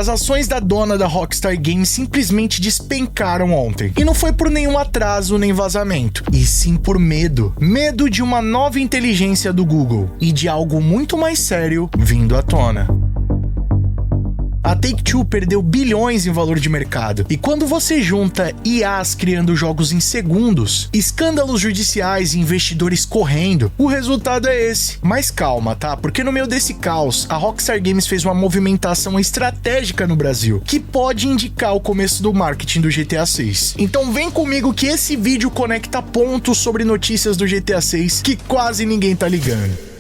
as ações da dona da Rockstar Games simplesmente despencaram ontem. E não foi por nenhum atraso nem vazamento, e sim por medo. Medo de uma nova inteligência do Google e de algo muito mais sério vindo à tona. A Take-Two perdeu bilhões em valor de mercado, e quando você junta IAs criando jogos em segundos, escândalos judiciais e investidores correndo, o resultado é esse. Mas calma, tá? Porque no meio desse caos, a Rockstar Games fez uma movimentação estratégica no Brasil, que pode indicar o começo do marketing do GTA 6. Então vem comigo que esse vídeo conecta pontos sobre notícias do GTA 6 que quase ninguém tá ligando.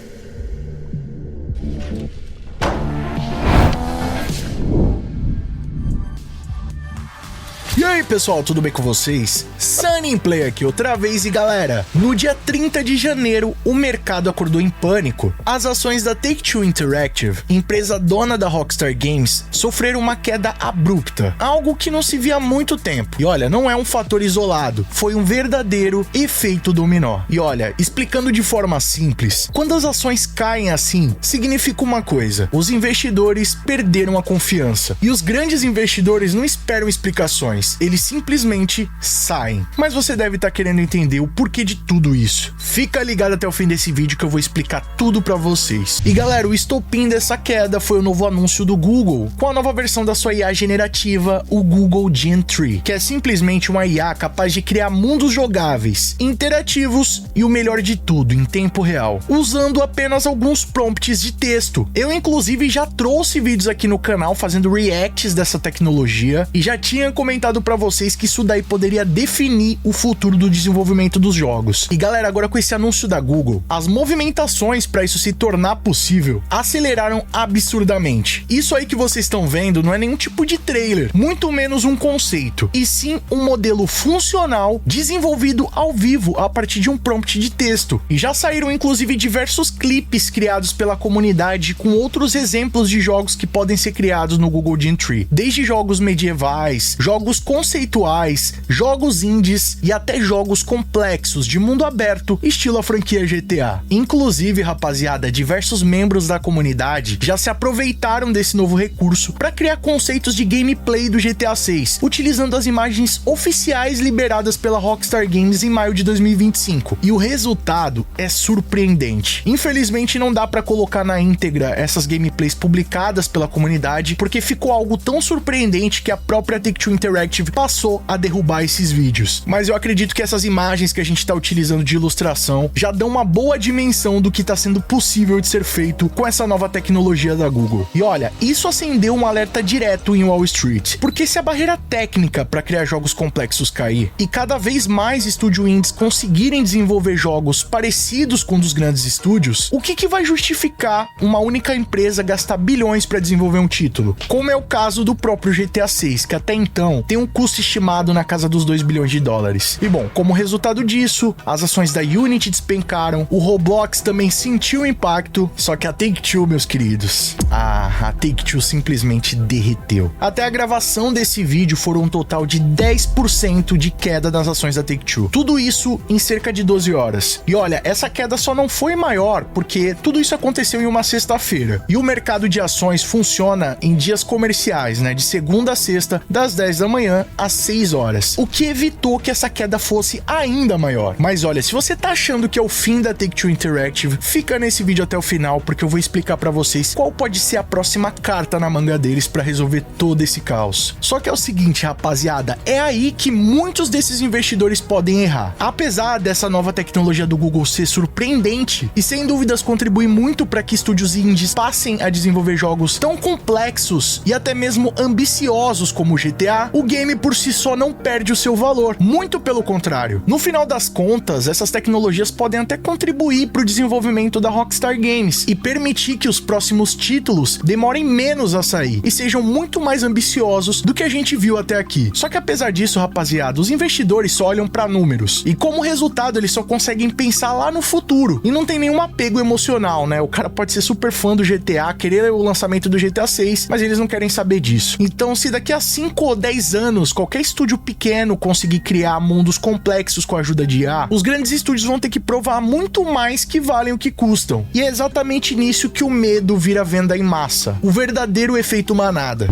E aí pessoal, tudo bem com vocês? Sunnyplay aqui outra vez e galera, no dia 30 de janeiro o mercado acordou em pânico. As ações da Take-Two Interactive, empresa dona da Rockstar Games, sofreram uma queda abrupta, algo que não se via há muito tempo. E olha, não é um fator isolado, foi um verdadeiro efeito dominó. E olha, explicando de forma simples, quando as ações caem assim, significa uma coisa: os investidores perderam a confiança. E os grandes investidores não esperam explicações, eles simplesmente saem. Mas você deve estar querendo entender o porquê de tudo isso. Fica ligado até o fim desse vídeo que eu vou explicar tudo pra vocês. E galera, o estopim dessa queda foi o novo anúncio do Google, com a nova versão da sua IA generativa, o Google Gen 3, que é simplesmente uma IA capaz de criar mundos jogáveis, interativos e o melhor de tudo, em tempo real, usando apenas alguns prompts de texto. Eu inclusive já trouxe vídeos aqui no canal fazendo reacts dessa tecnologia e já tinha comentado pra vocês que isso daí poderia definir o futuro do desenvolvimento dos jogos. E galera, agora com esse anúncio da Google, as movimentações para isso se tornar possível aceleraram absurdamente. Isso aí que vocês estão vendo não é nenhum tipo de trailer, muito menos um conceito, e sim um modelo funcional desenvolvido ao vivo a partir de um prompt de texto. E já saíram inclusive diversos clipes criados pela comunidade com outros exemplos de jogos que podem ser criados no Google Gen 3, desde jogos medievais, jogos conceituais, jogos indies e até jogos complexos de mundo aberto, estilo a franquia GTA. Inclusive, rapaziada, diversos membros da comunidade já se aproveitaram desse novo recurso para criar conceitos de gameplay do GTA 6, utilizando as imagens oficiais liberadas pela Rockstar Games em maio de 2025. E o resultado é surpreendente. Infelizmente, não dá para colocar na íntegra essas gameplays publicadas pela comunidade, porque ficou algo tão surpreendente que a própria Take-Two Interactive passou a derrubar esses vídeos. Mas eu acredito que essas imagens que a gente está utilizando de ilustração já dão uma boa dimensão do que está sendo possível de ser feito com essa nova tecnologia da Google. E olha, isso acendeu um alerta direto em Wall Street, porque se a barreira técnica para criar jogos complexos cair e cada vez mais estúdios indies conseguirem desenvolver jogos parecidos com dos grandes estúdios, o que vai justificar uma única empresa gastar bilhões para desenvolver um título? Como é o caso do próprio GTA 6, que até então tem um custo estimado na casa dos 2 bilhões de dólares. E bom, como resultado disso, as ações da Unity despencaram, o Roblox também sentiu o impacto, só que a Take-Two, meus queridos, a Take-Two simplesmente derreteu. Até a gravação desse vídeo foram um total de 10% de queda das ações da Take-Two. Tudo isso em cerca de 12 horas. E olha, essa queda só não foi maior porque tudo isso aconteceu em uma sexta-feira. E o mercado de ações funciona em dias comerciais, né? De segunda a sexta, das 10 da manhã às 6 horas, o que evitou que essa queda fosse ainda maior. Mas olha, se você tá achando que é o fim da Take-Two Interactive, fica nesse vídeo até o final, porque eu vou explicar pra vocês qual pode ser a próxima carta na manga deles pra resolver todo esse caos. Só que é o seguinte, rapaziada, é aí que muitos desses investidores podem errar. Apesar dessa nova tecnologia do Google ser surpreendente e sem dúvidas contribuir muito para que estúdios indies passem a desenvolver jogos tão complexos e até mesmo ambiciosos como o GTA, o game por si só não perde o seu valor, muito pelo contrário. No final das contas, essas tecnologias podem até contribuir para o desenvolvimento da Rockstar Games e permitir que os próximos títulos demorem menos a sair e sejam muito mais ambiciosos do que a gente viu até aqui. Só que apesar disso, rapaziada, os investidores só olham para números e como resultado eles só conseguem pensar lá no futuro e não tem nenhum apego emocional, né? O cara pode ser super fã do GTA, querer o lançamento do GTA 6, mas eles não querem saber disso. Então, se daqui a 5 ou 10 anos qualquer estúdio pequeno conseguir criar mundos complexos com a ajuda de IA, os grandes estúdios vão ter que provar muito mais que valem o que custam. E é exatamente nisso que o medo vira venda em massa, o verdadeiro efeito manada.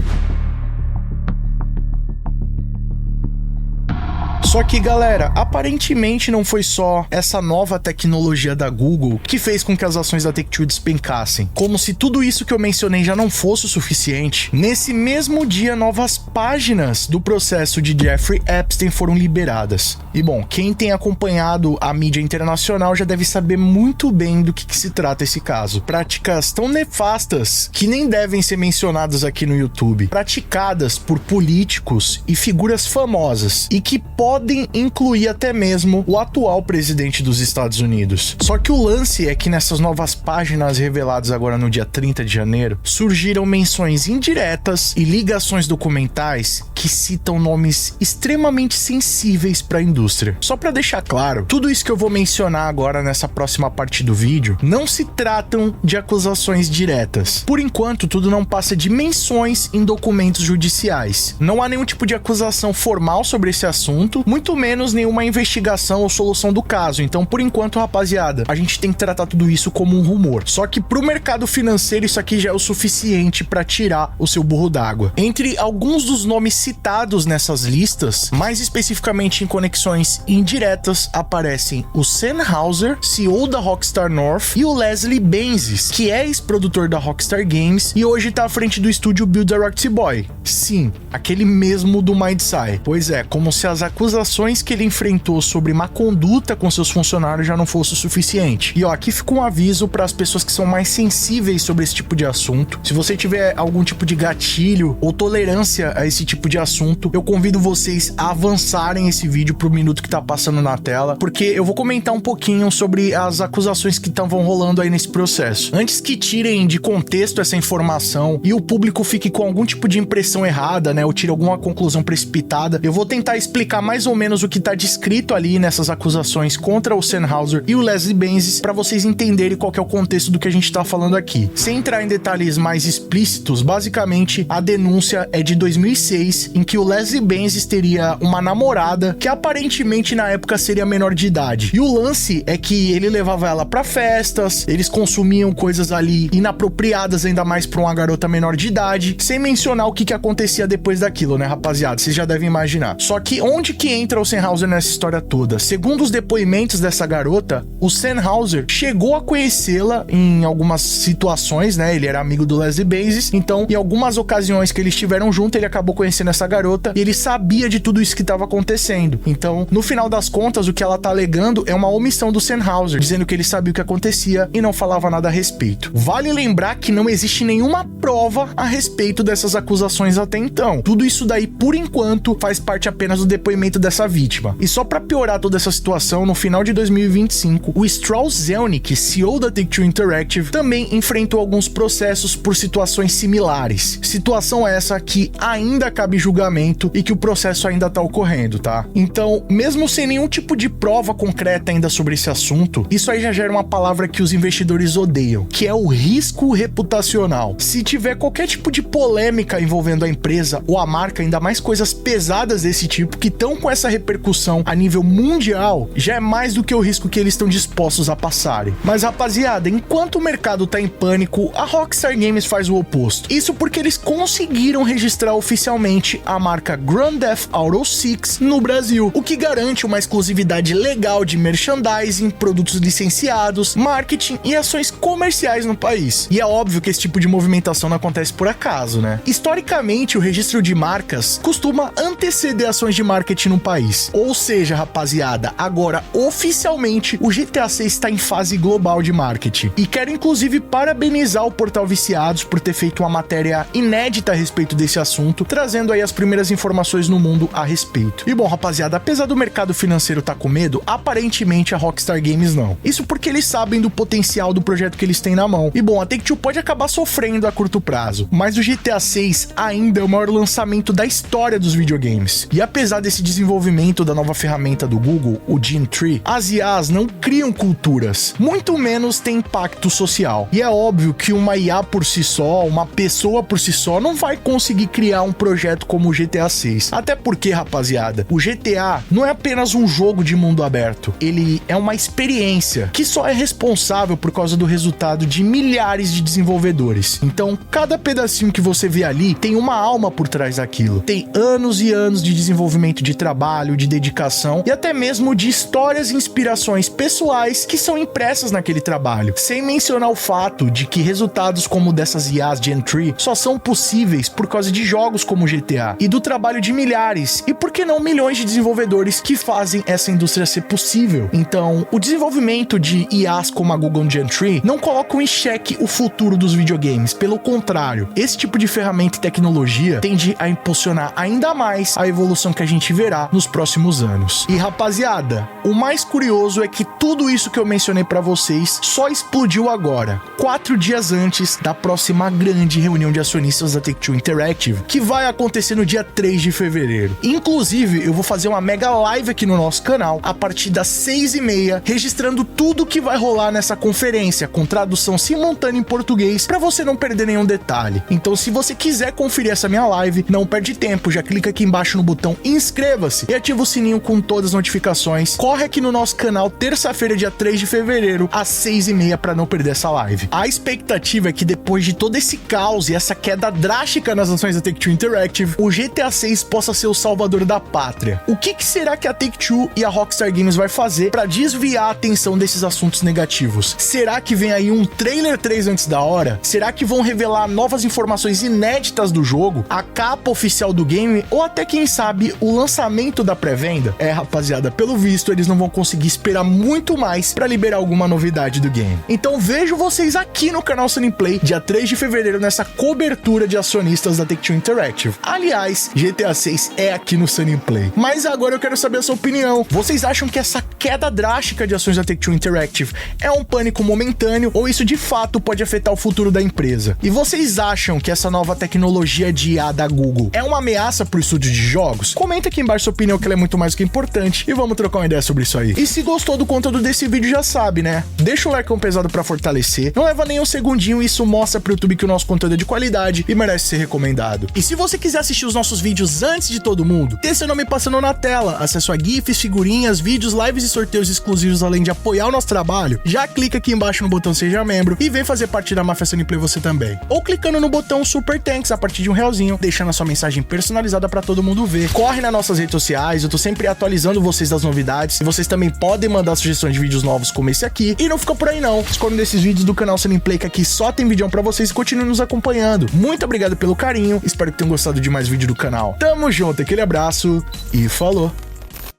Só que, galera, aparentemente não foi só essa nova tecnologia da Google que fez com que as ações da Take-Two despencassem. Como se tudo isso que eu mencionei já não fosse o suficiente, nesse mesmo dia, novas páginas do processo de Jeffrey Epstein foram liberadas. E bom, quem tem acompanhado a mídia internacional já deve saber muito bem do que se trata esse caso. Práticas tão nefastas que nem devem ser mencionadas aqui no YouTube, praticadas por políticos e figuras famosas e que podem incluir até mesmo o atual presidente dos Estados Unidos. Só que o lance é que nessas novas páginas reveladas agora no dia 30 de janeiro, surgiram menções indiretas e ligações documentais que citam nomes extremamente sensíveis para a indústria. Só para deixar claro, tudo isso que eu vou mencionar agora nessa próxima parte do vídeo não se tratam de acusações diretas. Por enquanto, tudo não passa de menções em documentos judiciais. Não há nenhum tipo de acusação formal sobre esse assunto, muito menos nenhuma investigação ou solução do caso. Então, por enquanto, rapaziada, a gente tem que tratar tudo isso como um rumor. Só que pro mercado financeiro isso aqui já é o suficiente para tirar o seu burro d'água. Entre alguns dos nomes citados nessas listas, mais especificamente em conexões indiretas, aparecem o Sam Houser, CEO da Rockstar North, e o Leslie Benzies, que é ex-produtor da Rockstar Games e hoje tá à frente do estúdio Build Direct Boy. Sim, aquele mesmo do Mindside. Pois é, como se as acusações que ele enfrentou sobre má conduta com seus funcionários já não fosse o suficiente. E ó, aqui fica um aviso para as pessoas que são mais sensíveis sobre esse tipo de assunto. Se você tiver algum tipo de gatilho ou tolerância a esse tipo de assunto, eu convido vocês a avançarem esse vídeo pro minuto que tá passando na tela, porque eu vou comentar um pouquinho sobre as acusações que estavam rolando aí nesse processo. Antes que tirem de contexto essa informação e o público fique com algum tipo de impressão errada, né, ou tire alguma conclusão precipitada, eu vou tentar explicar mais ou menos o que tá descrito ali nessas acusações contra o Sam Houser e o Leslie Benzies, para vocês entenderem qual que é o contexto do que a gente tá falando aqui. Sem entrar em detalhes mais explícitos, basicamente a denúncia é de 2006, em que o Leslie Benzies teria uma namorada que aparentemente na época seria menor de idade. E o lance é que ele levava ela pra festas, eles consumiam coisas ali inapropriadas ainda mais pra uma garota menor de idade, sem mencionar o que acontecia depois daquilo, né, rapaziada? Vocês já devem imaginar. Só que onde que entra o Sam Houser nessa história toda? Segundo os depoimentos dessa garota, o Sam Houser chegou a conhecê-la em algumas situações, né? Ele era amigo do Leslie Benzies, então em algumas ocasiões que eles estiveram juntos, ele acabou conhecendo essa garota e ele sabia de tudo isso que estava acontecendo. Então, no final das contas, o que ela tá alegando é uma omissão do Sam Houser, dizendo que ele sabia o que acontecia e não falava nada a respeito. Vale lembrar que não existe nenhuma prova a respeito dessas acusações até então. Tudo isso daí, por enquanto, faz parte apenas do depoimento dessa vítima. E só pra piorar toda essa situação, no final de 2025, o Strauss Zelnick, CEO da Take-Two Interactive, também enfrentou alguns processos por situações similares. Situação essa que ainda cabe julgamento e que o processo ainda tá ocorrendo, tá? Então, mesmo sem nenhum tipo de prova concreta ainda sobre esse assunto, isso aí já gera uma palavra que os investidores odeiam, que é o risco reputacional. Se tiver qualquer tipo de polêmica envolvendo a empresa ou a marca, ainda mais coisas pesadas desse tipo, que estão com essa repercussão a nível mundial, já é mais do que o risco que eles estão dispostos a passarem. Mas rapaziada, enquanto o mercado tá em pânico, a Rockstar Games faz o oposto. Isso porque eles conseguiram registrar oficialmente a marca Grand Theft Auto 6 no Brasil, o que garante uma exclusividade legal de merchandising, produtos licenciados, marketing e ações comerciais no país. E é óbvio que esse tipo de movimentação não acontece por acaso, né? Historicamente, o registro de marcas costuma anteceder ações de marketing no país. Ou seja, rapaziada, agora oficialmente o GTA 6 está em fase global de marketing. E quero inclusive parabenizar o Portal Viciados por ter feito uma matéria inédita a respeito desse assunto, trazendo aí as primeiras informações no mundo a respeito. E bom, rapaziada, apesar do mercado financeiro estar com medo, aparentemente a Rockstar Games não. Isso porque eles sabem do potencial do projeto que eles têm na mão. E bom, a Take-Two pode acabar sofrendo a curto prazo, mas o GTA 6 ainda é o maior lançamento da história dos videogames. E apesar desse desenvolvimento da nova ferramenta do Google, o Gene Tree, as IAs não criam culturas, muito menos tem impacto social. E é óbvio que uma IA por si só, uma pessoa por si só, não vai conseguir criar um projeto como o GTA 6. Até porque, rapaziada, o GTA não é apenas um jogo de mundo aberto, ele é uma experiência que só é responsável por causa do resultado de milhares de desenvolvedores. Então, cada pedacinho que você vê ali tem uma alma por trás daquilo. Tem anos e anos de desenvolvimento de trabalho, de dedicação e até mesmo de histórias e inspirações pessoais que são impressas naquele trabalho. Sem mencionar o fato de que resultados como dessas IAs Gen 3 só são possíveis por causa de jogos como GTA e do trabalho de milhares e, por que não, milhões de desenvolvedores que fazem essa indústria ser possível. Então, o desenvolvimento de IAs como a Google Gen 3 não colocam em xeque o futuro dos videogames. Pelo contrário, esse tipo de ferramenta e tecnologia tende a impulsionar ainda mais a evolução que a gente verá nos próximos anos. E rapaziada, o mais curioso é que tudo isso que eu mencionei pra vocês só explodiu agora, 4 dias antes da próxima grande reunião de acionistas da Take-Two Interactive, que vai acontecer no dia 3 de fevereiro. Inclusive, eu vou fazer uma mega live aqui no nosso canal a partir das 6h30, registrando tudo que vai rolar nessa conferência, com tradução simultânea em português, pra você não perder nenhum detalhe. Então, se você quiser conferir essa minha live, não perde tempo, já clica aqui embaixo no botão inscreva-se e ativa o sininho com todas as notificações. Corre aqui no nosso canal terça-feira, dia 3 de fevereiro, às 6h30, pra não perder essa live. A expectativa é que depois de todo esse caos e essa queda drástica nas ações da Take-Two Interactive, o GTA 6 possa ser o salvador da pátria. O que será que a Take-Two e a Rockstar Games vai fazer pra desviar a atenção desses assuntos negativos? Será que vem aí um trailer 3 antes da hora? Será que vão revelar novas informações inéditas do jogo? A capa oficial do game? Ou até, quem sabe, o lançamento da pré-venda? Rapaziada, pelo visto, eles não vão conseguir esperar muito mais pra liberar alguma novidade do game. Então vejo vocês aqui no canal Sunny Play, dia 3 de fevereiro, nessa cobertura de acionistas da Take-Two Interactive. Aliás, GTA 6 é aqui no Sunny Play. Mas agora eu quero saber a sua opinião. Vocês acham que essa queda drástica de ações da Take-Two Interactive é um pânico momentâneo ou isso de fato pode afetar o futuro da empresa? E vocês acham que essa nova tecnologia de IA da Google é uma ameaça pro estúdio de jogos? Comenta aqui embaixo sua opinião, que ela é muito mais do que importante, e vamos trocar uma ideia sobre isso aí. E se gostou do conteúdo desse vídeo, já sabe, né? Deixa o like pesado pra fortalecer, não leva nem um segundinho, isso mostra pro YouTube que o nosso conteúdo é de qualidade e merece ser recomendado. E se você quiser assistir os nossos vídeos antes de todo mundo, ter seu nome passando na tela, acesso a GIFs, figurinhas, vídeos, lives e sorteios exclusivos, além de apoiar o nosso trabalho, já clica aqui embaixo no botão Seja Membro e vem fazer parte da Máfia Sunny Play você também. Ou clicando no botão Super Thanks a partir de R$1, deixando a sua mensagem personalizada pra todo mundo ver. Corre nas nossas redes sociais, eu tô sempre atualizando vocês das novidades, e vocês também podem mandar sugestões de vídeos novos como esse aqui. E não fica por aí não, escolhe um desses vídeos do canal Sunny Play, que aqui só tem vídeo pra vocês, e continue nos acompanhando. Muito obrigado pelo carinho, espero que tenham gostado de mais vídeo do canal. Tamo junto, aquele abraço e falou!